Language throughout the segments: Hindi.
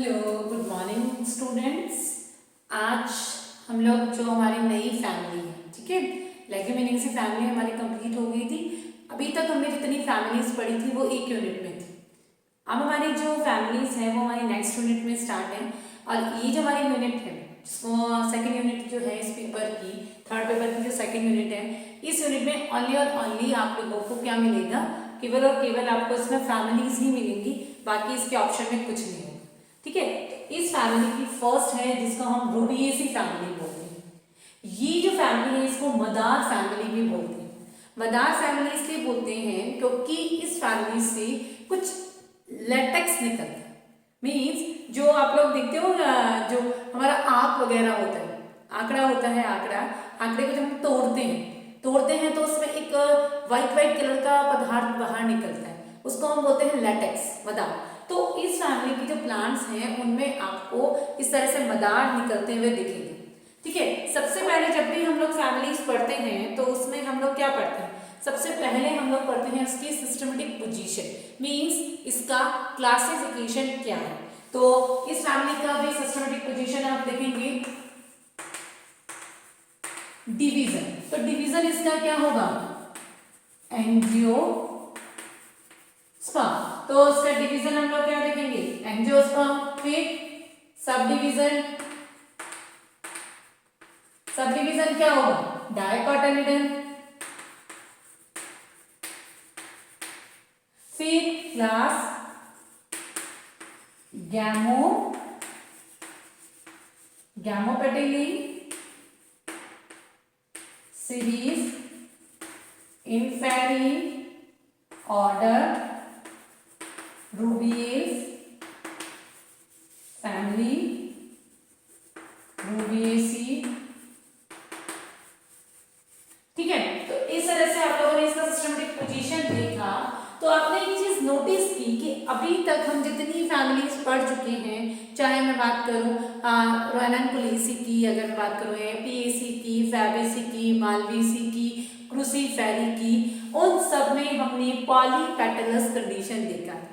Hello, good morning students. आज हम लोग जो हमारी नई फैमिली है, ठीक है, लेगे मीनिंग से फैमिली हमारी कंप्लीट हो गई थी। अभी तक हमने जितनी फैमिलीज पढ़ी थी वो एक यूनिट में थी। अब हमारी जो फैमिलीज हैं वो हमारी नेक्स्ट यूनिट में स्टार्ट है। और ये जो हमारी यूनिट है, जिसको सेकेंड यूनिट जो है इस पेपर की, थर्ड पेपर की जो सेकेंड यूनिट है, इस यूनिट में ओनली और ओनली आप लोगों को क्या मिलेगा, केवल और केवल आपको इसमें फैमिलीज ही मिलेंगी, बाकी इसके ऑप्शन में कुछ नहीं होगा। ठीक है, तो इस फैमिली की फर्स्ट है जिसको हम रूबिएसी फैमिली बोलते हैं। ये जो फैमिली है इसको मदार फैमिली भी बोलते हैं। मदार फैमिली इसलिए बोलते हैं क्योंकि इस फैमिली से कुछ लेटेक्स निकलता है। मीन्स जो आप लोग देखते हो जो हमारा आंख वगैरह होता है, आंकड़ा होता है, आंकड़े को जब हम तोड़ते हैं तो उसमें एक व्हाइट कलर का पदार्थ बाहर निकलता है, उसको हम बोलते हैं लेटेक्स, मदार। तो इस फैमिली की जो प्लांट्स हैं उनमें आपको इस तरह से मदार निकलते हुए दिखेंगे। ठीक है, सबसे पहले जब भी हम लोग फैमिलीज पढ़ते हैं तो उसमें हम लोग क्या पढ़ते हैं, सबसे पहले हम लोग पढ़ते हैं उसकी सिस्टमेटिक पोजीशन, मींस इसका क्लासिफिकेशन क्या है। तो इस फैमिली का भी सिस्टमेटिक पोजीशन आप देखेंगे, डिवीजन। तो डिवीजन इसका क्या होगा, एंजियोस्पर्म। तो उसका डिवीजन हम लोग क्या देखेंगे, एंजियोस्पर्म। फिर सब डिवीजन क्या होगा, डायकोटाइलिडन। फिर class Gamopetalae, series Inferae, order Rubiales, family Rubiaceae. ठीक है, तो इस तरह से आप लोगों ने इसका सिस्टमेटिक पोजीशन देखा। तो आपने एक चीज नोटिस की कि अभी तक हम जितनी फैमिलीज पढ़ चुके हैं, चाहे मैं बात करूं रैननकुलेसी की, अगर मैं बात करूं एपिएसी की, फैबेसी की, मालवीसी की, क्रूसीफेरी की, उन सब में हमने पॉलीपेटलस कंडीशन देखा है।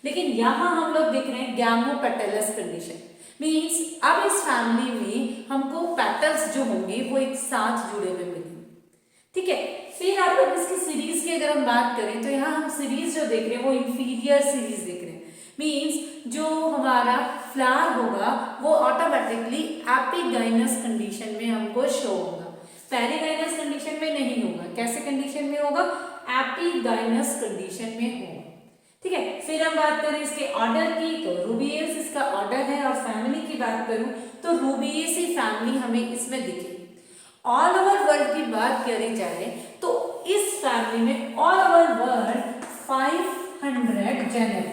लेकिन यहाँ हम लोग देख रहे हैं गैमोपेटलस कंडीशन। मीन्स अब इस फैमिली में हमको पेटल्स जो होंगे वो एक साथ जुड़े हुए मिलेंगे। ठीक है, फिर आप लोग इसकी सीरीज की अगर हम बात करें तो यहाँ हम सीरीज जो देख रहे हैं वो इंफीरियर सीरीज देख रहे हैं। मीन्स जो हमारा फ्लावर होगा वो ऑटोमेटिकली एपिगाइनस कंडीशन में हमको शो होगा, पेरिगाइनस कंडीशन में नहीं होगा। कैसे कंडीशन में होगा, एपिगाइनस कंडीशन में होगा। ठीक है, फिर हम बात करें इसके ऑर्डर की, तो रूबिएस इसका ऑर्डर है। और फैमिली की बात करूं तो रूबिएसी फैमिली हमें इसमें दिखेगी। ऑल ओवर वर्ल्ड की बात करी जाए तो इस फैमिली में all over world 500 genera,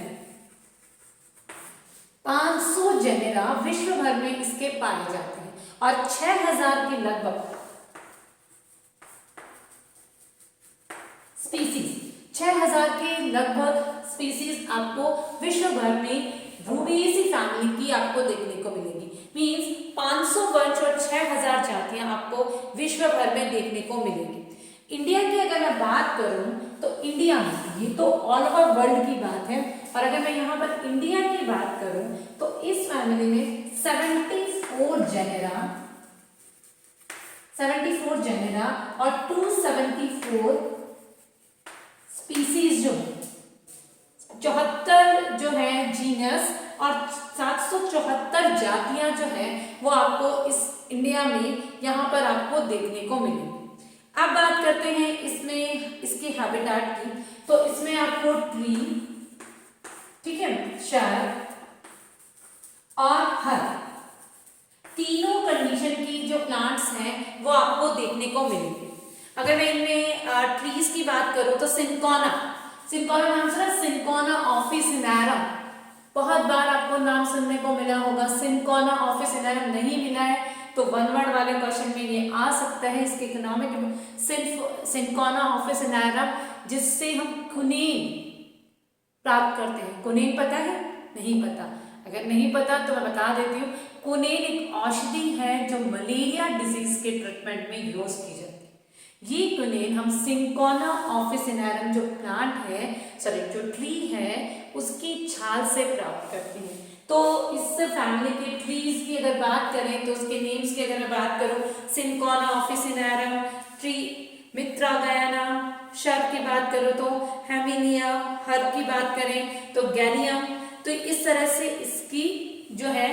500 genera विश्व भर में इसके पाए जाते हैं। और 6000 के लगभग स्पीसीज, 6000 के लगभग स्पीसीज आपको विश्व भर में रूबिएसी फैमिली की आपको देखने को मिलेगी। मींस 500 वंश और 6000 जातियां आपको विश्व भर में देखने को मिलेगी। इंडिया की अगर मैं बात करूं तो इंडिया में, ये तो ऑल ओवर वर्ल्ड की बात है, और अगर मैं यहाँ पर इंडिया की बात करूं तो इस फैमिली में 74 जेनेरा और 274 स्पीसीज जो 74 जो है जीनस और 774 जातियां जो है वो आपको इस इंडिया में यहाँ पर आपको देखने को मिलेंगी। अब बात करते हैं इसमें इसके हैबिटेट की, तो इसमें आपको ट्री, ठीक है, शार्क और हर, तीनों कंडीशन की जो प्लांट्स हैं वो आपको देखने को मिलेंगे। अगर मैं इनमें ट्रीज की बात करूं तो सिंकोना नाम सुना, सिंकोना ऑफिसिनेरम, बहुत बार आपको नाम सुनने को मिला होगा। सिंकोना ऑफिसिनेरम नहीं मिला है तो वन वर्ड वाले क्वेश्चन में ये आ सकता है। इसके इकोनॉमिक सिंकोना ऑफिसिनेरम, जिससे हम कुनीन प्राप्त करते हैं। कुनीन पता है, नहीं पता? अगर नहीं पता तो मैं बता देती हूँ। कुनीन एक औषधि है जो मलेरिया डिजीज के ट्रीटमेंट में यूज की जाती है। ये क्विनेन हम सिंकोना ऑफिसिनेरम जो प्लांट है, सॉरी जो ट्री है, उसकी छाल से प्राप्त करते हैं। तो इस फैमिली के ट्रीज की अगर बात करें तो उसके नेम्स की अगर मैं बात करूं, सिनकॉना ऑफिसिनेरम ट्री, मित्रा गयाना, शब की बात करो तो हेमिनिया, हर की बात करें तो गैलियम। तो इस तरह से इसकी जो है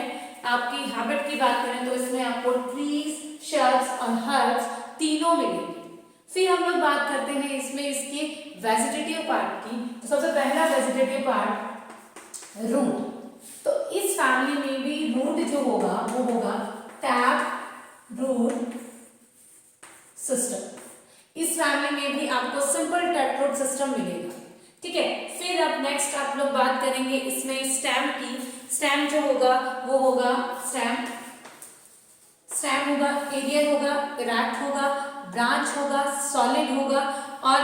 आपकी हैबिट की बात करें तो इसमें आपको ट्रीज, शब्स और हर्ब्स तीनों मिलेंगे। फिर हम लोग बात करते हैं इसमें इसके वेजिटेटिव पार्ट की। तो सबसे पहला वेजिटेटिव पार्ट रूट। तो इस फैमिली में भी रूट जो होगा वो होगा टैप रूट सिस्टम। इस फैमिली में भी आपको सिंपल टैप रूट सिस्टम मिलेगा, ठीक है। फिर अब नेक्स्ट आप लोग बात करेंगे इसमें स्टेम की। स्टेम जो होगा वो होगा स्टेम होगा, एरियल होगा, इरेक्ट होगा, ब्रांच होगा, सॉलिड होगा और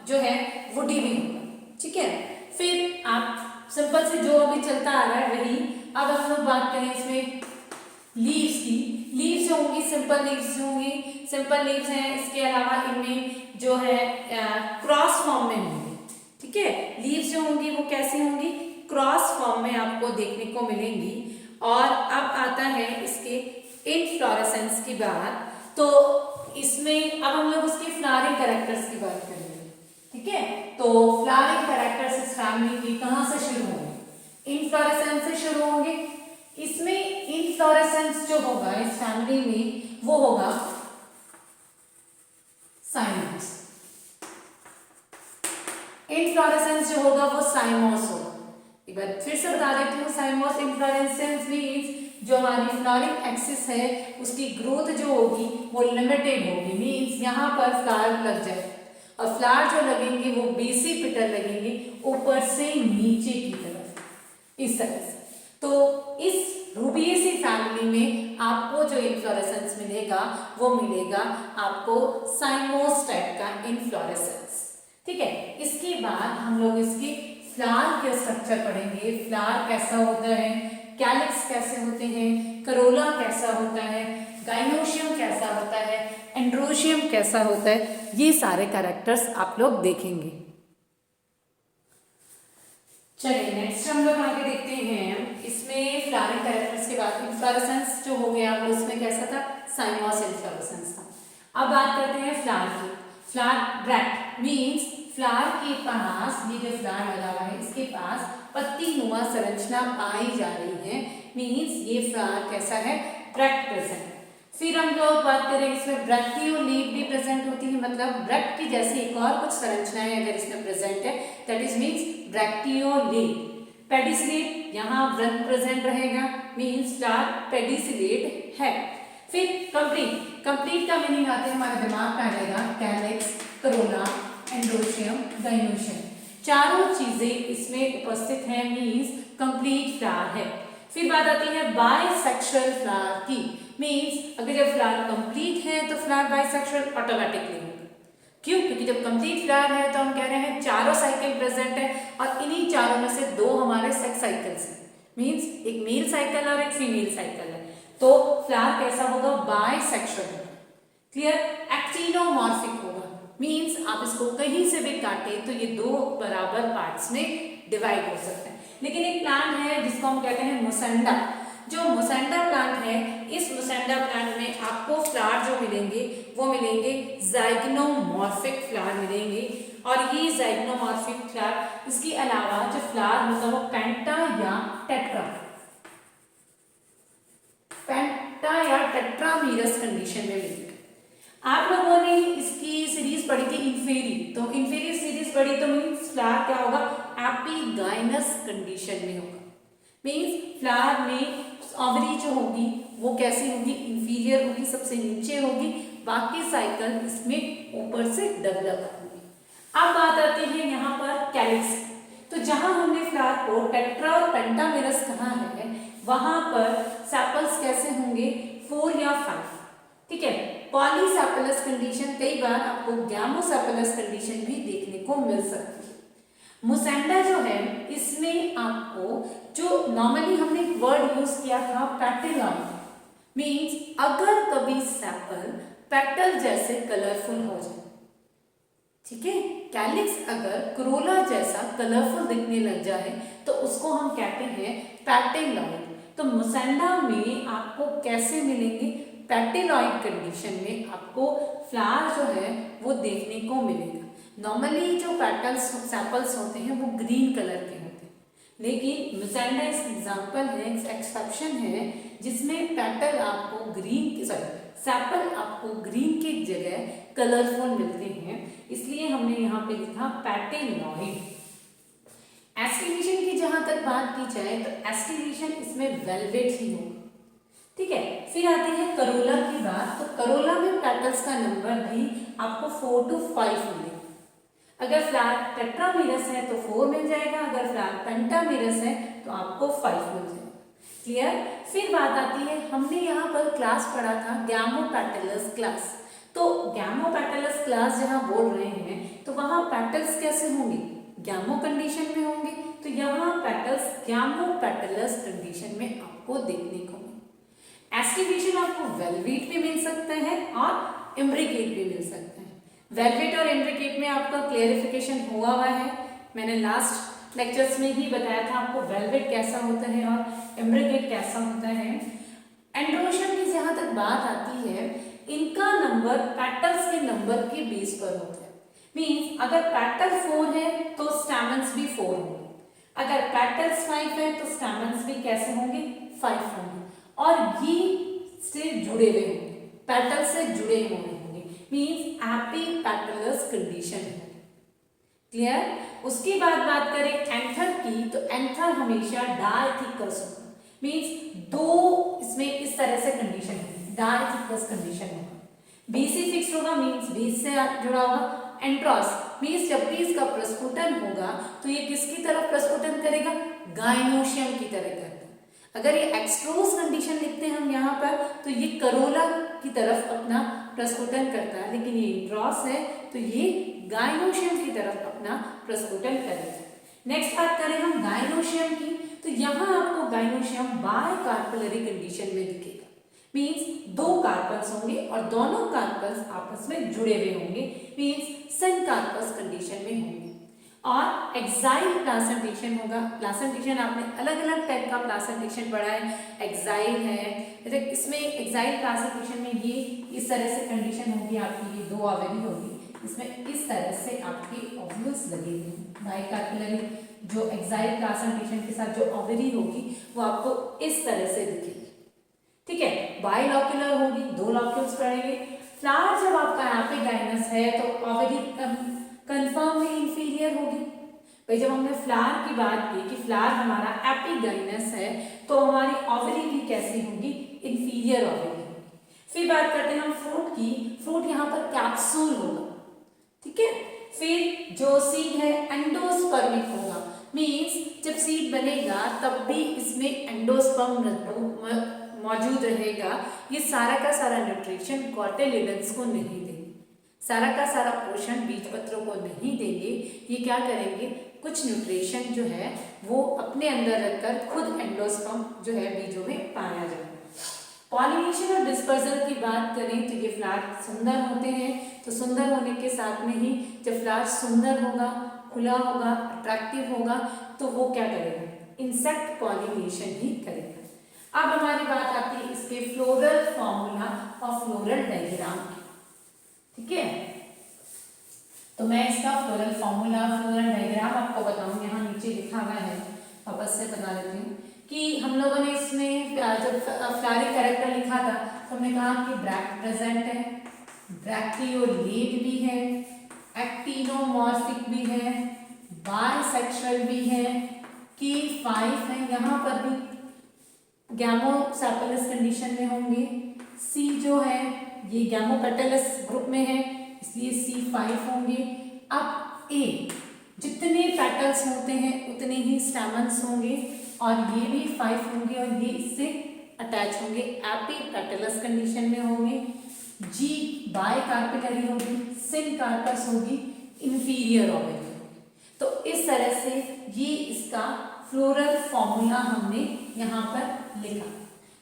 जो है वुडी भी होगा, ठीक है। फिर आप सिंपल से जो अभी चलता आ रहा है वही। अब हम लोग बात करें इसमें लीव्स की। लीव्स जो होंगी सिंपल लीव्स होंगी, सिंपल लीव्स हैं। इसके अलावा इनमें जो है क्रॉस फॉर्म में होंगी, ठीक है। लीव्स जो होंगी वो कैसी होंगी, क्रॉस फॉर्म में आपको देखने को मिलेंगी। और अब आता है इसके इनफ्लोरेसेंस की बात। तो इसमें अब हम लोग उसके फ्लावरिंग कैरेक्टर्स की बात करेंगे, ठीक है। तो फ्लावरिंग कैरेक्टर्स इस फैमिली की कहां से शुरू होंगे, इनफ्लोरेसेंस से शुरू होंगे। इसमें इनफ्लोरेसेंस जो होगा इस फैमिली में वो होगा साइमोस। इनफ्लोरेसेंस जो होगा वो साइमोस होगा। एक बार फिर से बता देती हूँ, साइमोस इनफ्लोरेसेंस मीन्स जो हमारी फ्लावरिंग एक्सिस है उसकी ग्रोथ जो होगी वो लिमिटेड होगी। मीन्स यहाँ पर फ्लावर लग जाए और फ्लावर जो लगेंगे वो बेसी पेटल लगेंगे ऊपर से नीचे की तरफ, इस तरह से। तो इस रूबिएसी फैमिली में आपको जो इनफ्लोरेसेंस मिलेगा वो मिलेगा आपको साइमोस टाइप का इनफ्लोरेसेंस, ठीक है। इसके बाद हम लोग इसके फ्लावर के स्ट्रक्चर पढ़ेंगे। फ्लावर कैसा होता है, कैलिक्स कैसे होते हैं, करोला कैसा होता है, गाइनोशियम कैसा होता है, एंड्रोशियम कैसा होता है, ये सारे कैरेक्टर्स आप लोग देखेंगे। चलिए नेक्स्ट हम लोग आगे देखते हैं। इसमें फ्लावरिंग कैरेक्टर्स के बाद इन्फ्लोरेसेंस जो हो गया वो इसमें कैसा था, साइमोस इन्फ्लोरेसेंस था। अब बात करते हैं फ्लावर की। फ्लावर ब्रैक्ट मीन्स फ्लावर के पास ये जो फ्लावर लगा हुआ है इसके पास पत्ती नुमा संरचना पाई जा रही है। मीन्स ये फ्लावर कैसा है, ब्रैक्ट प्रेजेंट। फिर हम लोग बात करें इसमें ब्रैक्टियोलीफ भी प्रेजेंट होती है, मतलब ब्रैक्ट की जैसी एक और कुछ संरचनाएं अगर इसमें प्रेजेंट है दैट इज मीन्स ब्रैक्टियोलीफ। पेडिसिलेट यहाँ वृत्त प्रेजेंट रहेगा, मीन्स फ्लावर पेडिसिलेट है। फिर कंप्लीट, कंप्लीट का मीनिंग आते हैं हमारे दिमाग में आएगा कैलिक्स, करोला, एंड्रोशियम, गाइनोशियम, चारों चीजें इसमें उपस्थित हैं, मीन्स कंप्लीट फ्लावर है। फिर बात आती है बाइसेक्सुअल फ्लावर की। मीन्स अगर जब फ्लावर कंप्लीट है तो फ्लावर बाइसेक्सुअल ऑटोमेटिकली होगा। क्यों, क्योंकि जब कंप्लीट फ्लावर है तो हम कह रहे हैं चारों साइकिल प्रेजेंट है और इन्हीं चारों में से दो हमारे सेक्स साइकिल्स हैं। मीन्स एक मेल साइकिल और एक फीमेल साइकिल है। तो फ्लावर कैसा होगा, बाइसेक्सुअल होगा। क्लियर, एक्टिनोमॉर्फिक होगा। मीन्स आप इसको कहीं से भी काटे तो ये दो बराबर पार्ट्स में डिवाइड हो सकते हैं। लेकिन एक प्लांट है जिसको हम कहते हैं मुसेंडा। जो मुसेंडा प्लांट है, इस मुसेंडा प्लांट में आपको फ्लावर जो मिलेंगे वो मिलेंगे ज़ाइगोनोमॉर्फिक फ्लावर मिलेंगे। और ये ज़ाइगोनोमॉर्फिक फ्लावर, इसके अलावा जो फ्लावर होगा वो पेंटा या टेट्रा, पेंटा या टेट्रामेरस कंडीशन में मिलेगा। आप लोगों ने इसकी सीरीज पढ़ी थी इंफेरी, तो इंफेरी सीरीज पढ़ी तो मीन्स फ्लावर क्या होगा, एपिगाइनस कंडीशन में होगा। मीन्स फ्लावर में ओवरी जो होगी वो कैसी होगी, इंफीरियर होगी, सबसे नीचे होगी, बाकी साइकिल इसमें ऊपर से डेवलप होगी। अब बात आती है यहाँ पर कैलिक्स। तो जहां हमने फ्लावर को टेट्रा और पेंटामेरस कहा है वहां पर सेपल्स कैसे होंगे, 4 या 5, ठीक है। पॉलीसेपलस कंडीशन, कई बार आपको गैमोसेपलस कंडीशन भी देखने को मिल सकती है। मुसेंडा जो है इसमें आपको जो नॉर्मली हमने वर्ड यूज किया था पेटिलम, मींस अगर कभी सेपल पेटल जैसे कलरफुल हो जाए, ठीक है, कैलिक्स अगर करोला जैसा कलरफुल दिखने लग जाए तो उसको हम कहते हैं पेटेलॉइड। तो मुसेंडा में आपको कैसे मिलेंगे? पेटेलॉइड कंडीशन में आपको फ्लावर जो है वो देखने को मिलेगा। नॉर्मली जो पेटल्स सेपल्स होते हैं वो ग्रीन कलर के होते हैं, लेकिन मुसेंडा इस एग्जाम्पल है, एक्सेप्शन है, जिसमें पेटल आपको ग्रीन सेपल आपको ग्रीन की जगह कलरफुल मिलते हैं, इसलिए हमने यहाँ पे लिखा पेटेलॉइड। एस्टिलेशन की जहां तक बात की जाए तो एस्टिलेशन इसमें वेलवेट ही होगा, ठीक है। फिर आती है करोला की बात। तो करोला में पेटल्स का नंबर भी आपको 4 to 5 मिलेगा। अगर फ्लावर टेट्रामेरस है तो 4 मिल जाएगा, अगर फ्लावर पेंटामेरस है तो आपको 5 मिल जाएगा। क्लियर? फिर बात आती है, हमने यहाँ पर क्लास पढ़ा था गैमोपेटलस क्लास। तो गैमोपेटलस क्लास जहाँ बोल रहे हैं तो वहाँ पेटल्स कैसे होंगे? गैमो कंडीशन में होंगे। तो यहाँ पेटल्स गैमोपेटलस कंडीशन में आपको देखने को मिले। एस्टिवेशन आपको वेलवेट भी मिल सकते हैं और इम्ब्रिकेट भी मिल सकते हैं। वेलवेट और इम्ब्रिकेट में आपका क्लियरिफिकेशन हुआ है, मैंने लास्ट लेक्चर्स में ही बताया था आपको वेलवेट कैसा होता है और इम्ब्रिकेट कैसा होता है। एंड्रोशन की जहां तक बात आती है, इनका नंबर पेटल्स के नंबर के बेस पर होता है। मीन्स अगर पेटल 4 है तो स्टैमेंस भी 4 होंगे, अगर पेटल्स 5 है तो स्टैमेंस भी कैसे होंगे? 5 होंगे, और ये से जुड़े हुए होंगे, पेटल से जुड़े हुए होंगे, मीन्स एपीपेटलस कंडीशन है। क्लियर? उसके बाद बात करें एंथर की, तो एंथर हमेशा डायथिकस होगा, मीन्स दो इसमें इस तरह से कंडीशन है, डायथिकस कंडीशन होगा। बीसी फिक्स होगा, मीन्स बीस से जुड़ा होगा। एंट्रॉस मीन्स जब भी इसका प्रस्फुटन होगा तो ये किसकी तरफ प्रस्फुटन करेगा? गाइनोशियम की तरह करता है। अगर ये एक्सट्रोस कंडीशन लिखते हैं हम यहाँ पर तो ये करोला की तरफ अपना प्रस्फुटन करता है, लेकिन ये इंट्रॉस है तो ये गाइनोशियम की तरफ अपना प्रस्फुटन करेगा। नेक्स्ट बात करें हम गाइनोशियम की, तो यहाँ आपको गाइनोशियम बायकार्पेलरी कंडीशन में दिखेगा, मीन्स दो कार्पल्स होंगे और दोनों कार्पल्स आपस में जुड़े हुए होंगे, मीन्स सिनकार्पस कंडीशन में होंगे। और एक्साइल प्लासेंटेशन होगा। प्लासेंटेशन आपने अलग अलग टाइप का प्लासेंटेशन पढ़ा है, एक्साइल है, इसमें एक्साइल प्लासेंटेशन में ये इस तरह से कंडीशन होगी आपकी, ये 2 ओवरी होगी, इसमें इस तरह से आपके ओव्यूल्स लगेंगे। बाइकार्पेलरी जो एक्साइल प्लासेंटेशन के साथ जो ओवरी होगी वो आपको इस तरह से दिखेगी, ठीक है। बाइलॉक्यूलर होगी, 2 लॉक्यूल्स पड़ेंगे। फ्लावर जब आपका एपिगाइनस है तो ओवरी कंफर्म में इंफीरियर होगी। भाई जब हमने फ्लावर की बात की कि फ्लावर हमारा एपिगाइनस है तो हमारी ओवरी भी कैसी होगी? इंफीरियर ओवरी होगी। फिर बात करते हैं हम फ्रूट की। फ्रूट यहाँ पर कैप्सूल होगा, ठीक है। फिर जो सीड है एंडोस्पर्मिक होगा, मीन्स जब सीड बनेगा तब भी इसमें एंडोस्पर्म मौजूद रहेगा। ये सारा का सारा न्यूट्रिशन कॉटिलिडन्स को नहीं देंगे, सारा का सारा पोषण बीजपत्रों को नहीं देंगे। ये क्या करेंगे? कुछ न्यूट्रिशन जो है वो अपने अंदर रखकर खुद एंडोस्पर्म जो है बीजों में पाया जाएगा। पॉलिनेशन और डिस्पर्सल की बात करें तो ये फ्लावर सुंदर होते हैं, तो सुंदर होने के साथ में ही जब फ्लावर सुंदर होगा, खुला होगा, अट्रैक्टिव होगा तो वो क्या करेगा? इंसेक्ट पॉलिनेशन ही करेगा। अब हमारी बात आती है इसके फ्लोरल फॉर्मूला और फ्लोरल डायग्राम की, ठीक है। तो मैं इसका फ्लोरल फॉर्मूला, फ्लोरल डायग्राम आपको बताऊं, यहाँ नीचे लिखा हुआ है, वापस से बता देती हूँ कि हम लोगों ने इसमें जब फ्लावरिंग कैरेक्टर लिखा था तो हमने कहा कि ब्रैक्ट प्रेजेंट है, ब्रैक्टियोलेट भी है, एक्टिनोमॉर्फिक भी है, बाइसेक्सुअल भी है, की 5 है, यहाँ पर भी गैमोसेपलस कंडीशन में होंगे। सी जो है ये गैमोपेटलस ग्रुप में है इसलिए C5 होंगे। अब ए जितने पेटल्स होते हैं उतने ही स्टैमेंस होंगे और ये भी 5 होंगे और ये इससे अटैच होंगे, एपीपेटलस कंडीशन में होंगे। जी बाइकार्पेलरी होगी, सिनकार्पस होगी, इंफीरियर ओवरी होगी। तो इस तरह से ये इसका फ्लोरल फॉर्मूला हमने यहाँ पर लिखा।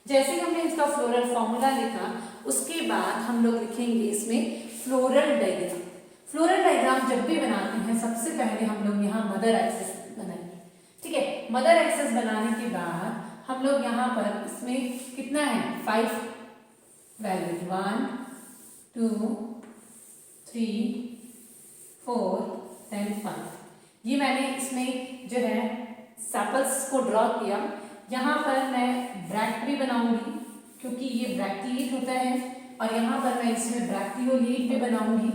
जैसे हमने इसका फ्लोरल फॉर्मूला लिखा उसके बाद हम लोग लिखेंगे इसमें फ्लोरल डायग्राम। फ्लोरल डायग्राम जब भी बनाते हैं सबसे पहले हम लोग यहाँ मदर एक्सिस बनाएंगे, ठीक है। मदर एक्सिस बनाने के बाद हम लोग यहाँ पर इसमें कितना है 5 वैल्यू 1 2 3 4 देन 5। ये मैंने इसमें जो है सैपल्स को ड्रॉ किया। यहाँ पर मैं ब्रैक्ट भी बनाऊंगी क्योंकि ये ब्रैक्टिएट होता है, और यहाँ पर मैं इसमें ब्रैक्टियोलेट भी बनाऊंगी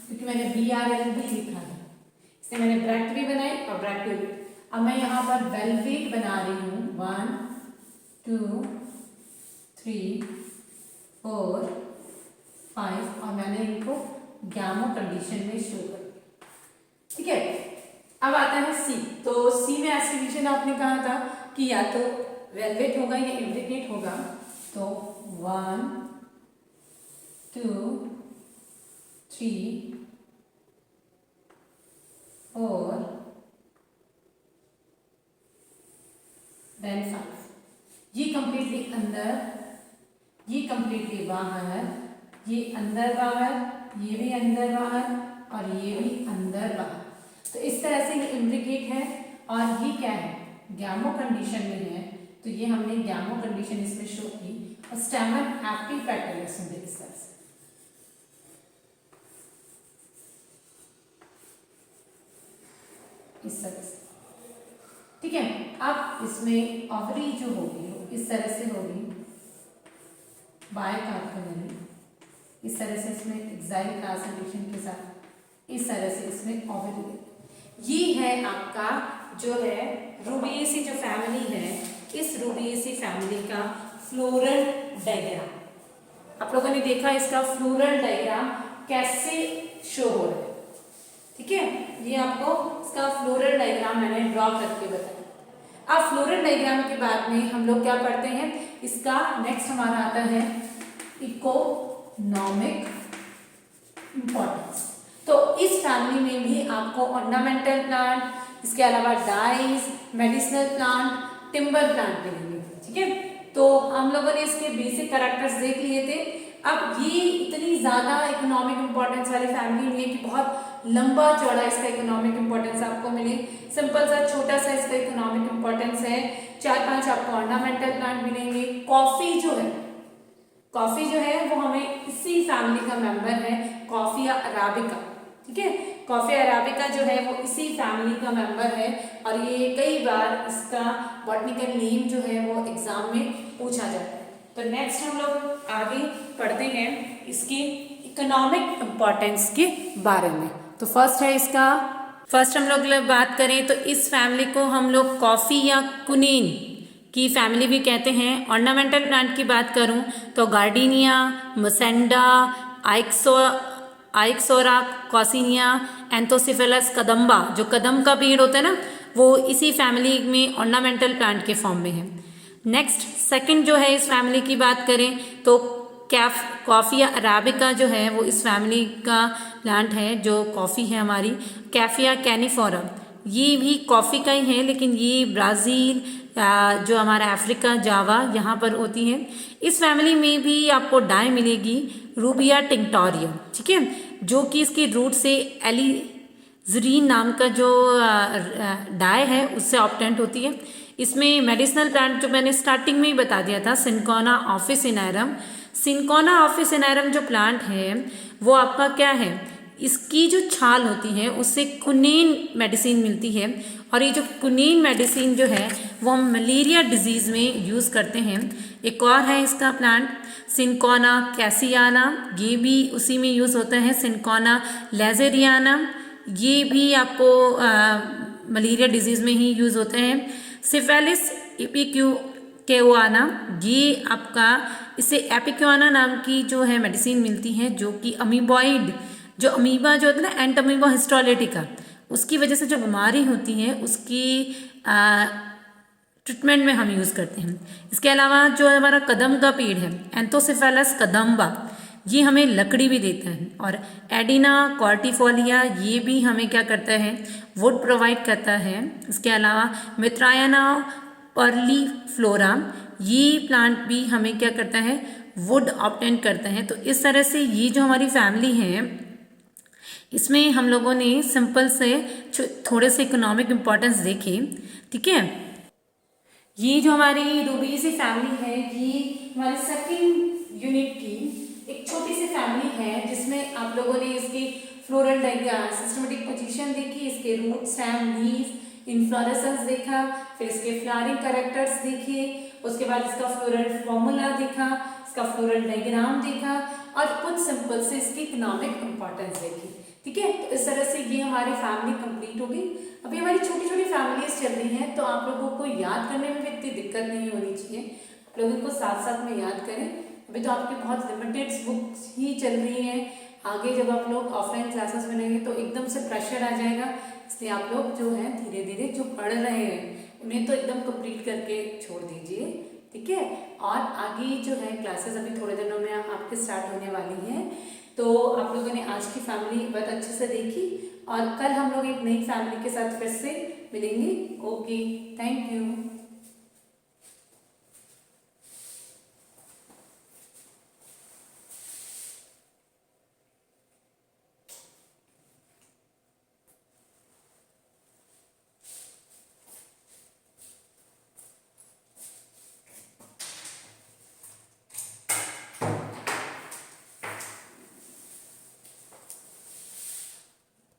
क्योंकि मैंने BRL भी लिखा है, इसलिए मैंने ब्रैक्ट भी बनाई और ब्रैक्टियोलेट। अब मैं यहाँ पर वेलवेट बना रही हूँ 1 2 3 4 5, और मैंने इनको गैमो कंडीशन में शो कर, ठीक है। अब आता है सी। तो सी में एस्टिमेशन आपने कहा था कि या तो वेलवेट होगा या इम्ब्रिकेट होगा, तो 1 2 3 4 देन 5। ये कंप्लीटली अंदर, ये कंप्लीटली बाहर, ये अंदर बाहर, ये भी अंदर बाहर, और ये भी अंदर बाहर। तो इस तरह से ये इम्ब्रिकेट है, और ये क्या है गैमो कंडीशन में है, तो ये हमने गैमो कंडीशन इसमें शो की। और स्टेमन एक्टिव पेटल्स होंगे इस तरह से, इस तरह से, ठीक है। अब इसमें ओवरी जो होगी वो इस तरह से होगी बायकार्बोनरी, इस तरह से इसमें एक्साइल ट्रांसलेशन के साथ इस तरह से इसमें ओवरी। ये है आपका जो है रूबिएसी जो फैमिली है, इस रूबिएसी फैमिली का फ्लोरल डायग्राम। आप लोगों ने देखा इसका फ्लोरल डायग्राम कैसे शो हो रहा है, ठीक है। ये आपको इसका फ्लोरल डायग्राम मैंने ड्रॉ करके बताया। अब फ्लोरल डायग्राम के बाद में हम लोग क्या पढ़ते हैं, इसका नेक्स्ट हमारा आता है इकोनॉमिक इंपॉर्टेंस। तो इस फैमिली में भी आपको ऑर्नामेंटल प्लांट, इसके अलावा dyes, medicinal plant, timber plant मिलेंगे, ठीक है। तो हम लोगों ने इसके बेसिक कैरेक्टर्स देख लिए थे। अब ये इतनी ज़्यादा इकोनॉमिक इंपॉर्टेंस वाली फैमिली नहीं है कि बहुत लंबा चौड़ा इसका इकोनॉमिक इंपॉर्टेंस आपको मिले, सिंपल सा छोटा सा इसका इकोनॉमिक इंपॉर्टेंस है। 4-5 आपको ऑर्नामेंटल प्लांट मिलेंगे। कॉफ़ी जो है वो हमें इसी फैमिली का मेंबर है, कॉफिया अराबिका, ठीक है। कॉफी अराबिका जो है वो इसी फैमिली का मेंबर है, और ये कई बार इसका बॉटनिकल नेम जो है वो एग्जाम में पूछा जाता है। तो नेक्स्ट हम लोग आगे पढ़ते हैं इसकी इकोनॉमिक इम्पोर्टेंस के बारे में। तो फर्स्ट हम लोग बात करें तो इस फैमिली को हम लोग कॉफ़ी या कुनीन की फैमिली भी कहते हैं। ऑर्नामेंटल प्लांट की बात करूं तो गार्डिनिया, मसेंडा, आइक्सोरा, कॉसिनिया, एंथोसिफेलस, कदम्बा, जो कदम का पेड़ होता है ना, वो इसी फैमिली में ऑर्नामेंटल प्लांट के फॉर्म में है। नेक्स्ट सेकंड जो है इस फैमिली की बात करें तो कॉफिया अराबिका जो है वो इस फैमिली का प्लांट है, जो कॉफ़ी है हमारी। कैफिया कैनिफोरा, ये भी कॉफ़ी का ही है, लेकिन ये ब्राज़ील, जो हमारा अफ्रीका, जावा, यहाँ पर होती है। इस फैमिली में भी आपको डाई मिलेगी, रूबिया टिंक्टोरिया, ठीक है, जो कि इसकी रूट से एलिजरीन नाम का जो डाई है उससे ऑब्टेंट होती है। इसमें मेडिसिनल प्लांट जो मैंने स्टार्टिंग में ही बता दिया था, सिनकोना ऑफिसिनेरम। सिनकोना ऑफिसिनेरम जो प्लांट है वो आपका क्या है, इसकी जो छाल होती है उससे कुनीन मेडिसिन मिलती है, और ये जो कुनीन मेडिसिन जो है वो हम मलेरिया डिजीज़ में यूज़ करते हैं। एक और है इसका प्लांट सिनकोना कैसियाना, ये भी उसी में यूज़ होता है। सिनकोना लेजेरियाना, ये भी आपको मलेरिया डिजीज़ में ही यूज़ होते हैं। सिफेलिस एपिक्यूआना, ये आपका, इससे एपिक्यूआना नाम की जो है मेडिसिन मिलती है, जो कि अमीबॉइड, जो अमीबा जो होता है ना, एंटमीबा हिस्टोलिटिका, उसकी वजह से जो बीमारी होती है उसकी ट्रीटमेंट में हम यूज़ करते हैं। इसके अलावा जो हमारा कदम का पेड़ है, एंथोसिफेलस कदम्बा, ये हमें लकड़ी भी देता है। और एडिना कॉर्टिफोलिया, ये भी हमें क्या करता है, वुड प्रोवाइड करता है। इसके अलावा मित्रायना पर्ली फ्लोरा, ये प्लांट भी हमें क्या करता है, वुड ऑब्टेन करता है। तो इस तरह से ये जो हमारी फैमिली है, इसमें हम लोगों ने सिंपल से थोड़े से इकोनॉमिक इम्पोर्टेंस देखे, ठीक है। ये जो हमारी रूबी सी फैमिली है, ये हमारे सेकंड यूनिट की एक छोटी सी फैमिली है, जिसमें आप लोगों ने इसकी फ्लोरल सिस्टमेटिक पोजीशन देखी, इसके रूट, स्टेम, लीफ, इन्फ्लोरेसेंस देखा, फिर इसके फ्लावरिंग कैरेक्टर्स देखे, उसके बाद इसका फ्लोरल फॉर्मूला देखा, इसका फ्लोरल डायग्राम देखा और कुछ सिंपल से इसकी इकोनॉमिक इंपॉर्टेंस देखी, ठीक है। तो इस तरह से ये हमारी फैमिली कंप्लीट हो गई। अभी हमारी छोटी छोटी फैमिलीज चल रही हैं, तो आप लोगों को याद करने में भी इतनी दिक्कत नहीं होनी चाहिए, आप लोग इनको साथ साथ में याद करें। अभी तो आपकी बहुत लिमिटेड बुक्स ही चल रही हैं, आगे जब आप लोग ऑफलाइन क्लासेस में रहेंगे तो एकदम से प्रेशर आ जाएगा, इसलिए आप लोग जो है धीरे धीरे जो पढ़ रहे हैं उन्हें तो एकदम कंप्लीट करके छोड़ दीजिए, ठीक है। और आगे जो है क्लासेस अभी थोड़े दिनों में आपके स्टार्ट होने वाली हैं, तो आप लोगों ने आज की फैमिली बहुत अच्छे से देखी और कल हम लोग एक नई फैमिली के साथ फिर से मिलेंगे। Okay, thank you.